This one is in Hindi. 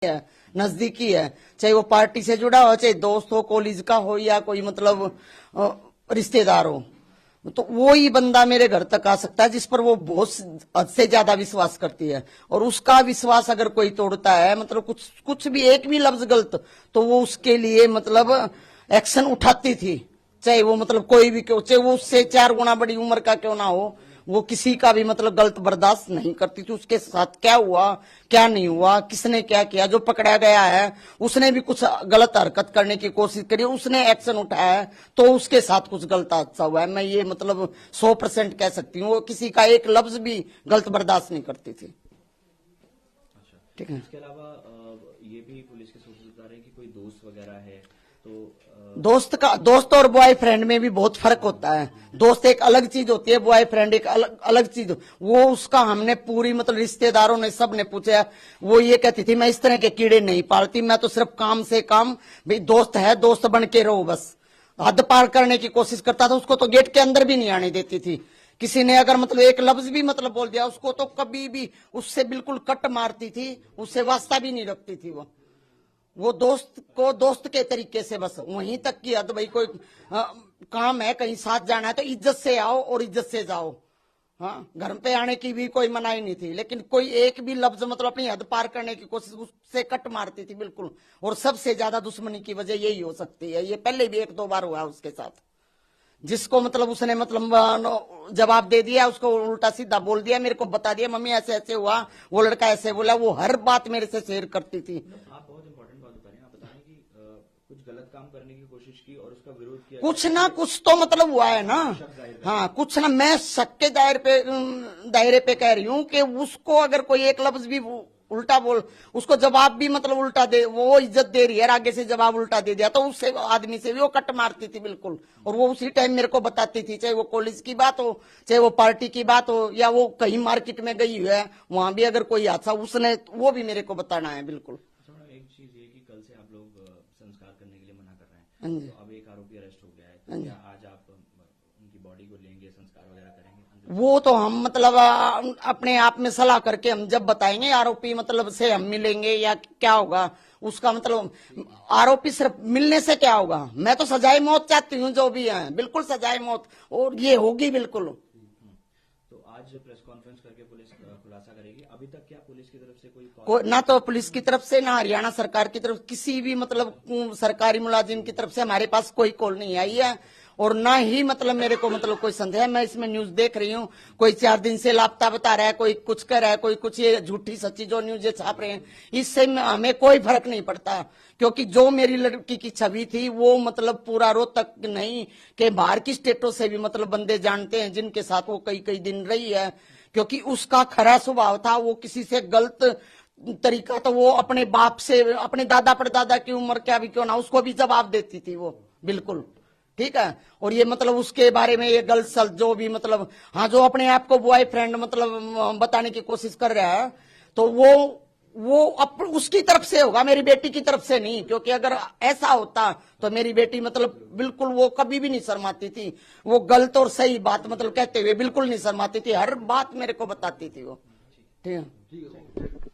है, नजदीकी है, चाहे वो पार्टी से जुड़ा हो, चाहे दोस्त हो, कॉलेज का हो, या कोई मतलब रिश्तेदार हो, तो वो ही बंदा मेरे घर तक आ सकता है जिस पर वो बहुत हद से ज्यादा विश्वास करती है। और उसका विश्वास अगर कोई तोड़ता है, मतलब कुछ भी एक भी लफ्ज गलत, तो वो उसके लिए मतलब एक्शन उठाती थी, चाहे वो मतलब कोई भी क्यों, चाहे वो उससे 4 गुना बड़ी उम्र का क्यों ना हो, वो किसी का भी मतलब गलत बर्दाश्त नहीं करती थी। उसके साथ क्या हुआ क्या नहीं हुआ, किसने क्या किया, जो पकड़ा गया है उसने भी कुछ गलत हरकत करने की कोशिश करी, उसने एक्शन उठाया है, तो उसके साथ कुछ गलत हादसा हुआ है। मैं ये मतलब 100% कह सकती हूँ, वो किसी का एक लफ्ज भी गलत बर्दाश्त नहीं करती थी। ठीक है। इसके अलावा ये भी पुलिस के सोर्सेज बता रहे हैं कि कोई दोस्त वगैरह है, तो दोस्त और बॉयफ्रेंड में भी बहुत फर्क होता है। दोस्त एक अलग चीज होती है, बॉयफ्रेंड एक अलग चीज। वो उसका हमने पूरी मतलब रिश्तेदारों ने सब ने पूछा, वो ये कहती थी मैं इस तरह के कीड़े नहीं पालती, मैं तो सिर्फ काम से काम, भाई दोस्त है दोस्त बन के रहो बस। हद पार करने की कोशिश करता था, उसको तो गेट के अंदर भी नहीं आने देती थी। किसी ने अगर मतलब एक लफ्ज भी मतलब बोल दिया उसको, तो कभी भी उससे बिल्कुल कट मारती थी, उससे वास्ता भी नहीं रखती थी। वो दोस्त को दोस्त के तरीके से बस वहीं तक की हद, भाई कोई काम है कहीं साथ जाना है तो इज्जत से आओ और इज्जत से जाओ। हाँ, घर पे आने की भी कोई मनाही नहीं थी, लेकिन कोई एक भी लफ्ज मतलब अपनी हद पार करने की कोशिश, उससे कट मारती थी बिल्कुल। और सबसे ज्यादा दुश्मनी की वजह यही हो सकती है, ये पहले भी 1-2 बार हुआ उसके साथ। जिसको मतलब उसने मतलब जवाब दे दिया, उसको उल्टा सीधा बोल दिया, मेरे को बता दिया मम्मी ऐसे ऐसे हुआ, वो लड़का ऐसे बोला, वो हर बात मेरे से शेयर करती थी। आप बहुत इंपॉर्टेंट बात बता रहे हैं। आप बता रहे हैं कि कुछ गलत काम करने की कोशिश की और उसका विरोध किया, कुछ ना कुछ तो मतलब हुआ है ना। हाँ, कुछ ना, मैं शक के दायरे पे कह रही हूँ कि उसको अगर कोई एक लफ्ज भी उल्टा बोल, उसको जवाब भी मतलब उल्टा दे, वो इज्जत दे रही है, आगे से जवाब उल्टा दे दिया, तो उससे आदमी से भी वो कट मारती थी बिल्कुल। और वो उसी टाइम मेरे को बताती थी, चाहे वो कॉलेज की बात हो, चाहे वो पार्टी की बात हो, या वो कहीं मार्केट में गई है वहां भी अगर कोई हादसा, उसने वो भी मेरे को बताना है बिल्कुल। एक चीज ये कि कल से आप लोग संस्कार करने के लिए मना कर रहे हैं, तो अब एक आरोपी अरेस्ट हो गया है, तो क्या आज आप उनकी बॉडी को लेंगे, संस्कार वगैरह करेंगे? वो तो हम मतलब अपने आप में सलाह करके हम जब बताएंगे आरोपी मतलब से हम मिलेंगे या क्या होगा उसका मतलब। आरोपी सिर्फ मिलने से क्या होगा, मैं तो सजाए मौत चाहती हूँ, जो भी है बिल्कुल सजाए मौत, और ये होगी बिल्कुल। तो आज प्रेस कॉन्फ्रेंस करके पुलिस खुलासा करेगी। अभी तक क्या पुलिस की तरफ से कोई ना तो पुलिस की तरफ से, ना हरियाणा सरकार की तरफ, किसी भी मतलब सरकारी मुलाजिम की तरफ से हमारे पास कोई कॉल नहीं आई है। और ना ही मतलब मेरे को मतलब कोई संदेह है। मैं इसमें न्यूज देख रही हूँ, कोई 4 दिन से लापता बता रहा है, कोई कुछ कर रहा है, कोई कुछ, ये झूठी सच्ची जो न्यूज छाप रहे हैं, इससे हमें कोई फर्क नहीं पड़ता। क्योंकि जो मेरी लड़की की छवि थी वो मतलब पूरा रोहतक नहीं के बाहर की स्टेटों से भी मतलब बंदे जानते हैं, जिनके साथ वो कई कई दिन रही है। क्योंकि उसका खरा स्वभाव था, वो किसी से गलत तरीका, तो वो अपने बाप से, अपने दादा परदादा की उम्र क्या भी क्यों ना, उसको भी जवाब देती थी वो बिल्कुल। ठीक है। और ये मतलब उसके बारे में ये गलत सलत जो भी मतलब, हाँ, जो अपने आप को बॉयफ्रेंड मतलब बताने की कोशिश कर रहा है, तो वो उसकी तरफ से होगा, मेरी बेटी की तरफ से नहीं। क्योंकि अगर ऐसा होता तो मेरी बेटी मतलब बिल्कुल वो कभी भी नहीं शर्माती थी, वो गलत और सही बात मतलब कहते हुए बिल्कुल नहीं शर्माती थी, हर बात मेरे को बताती थी वो। ठीक है।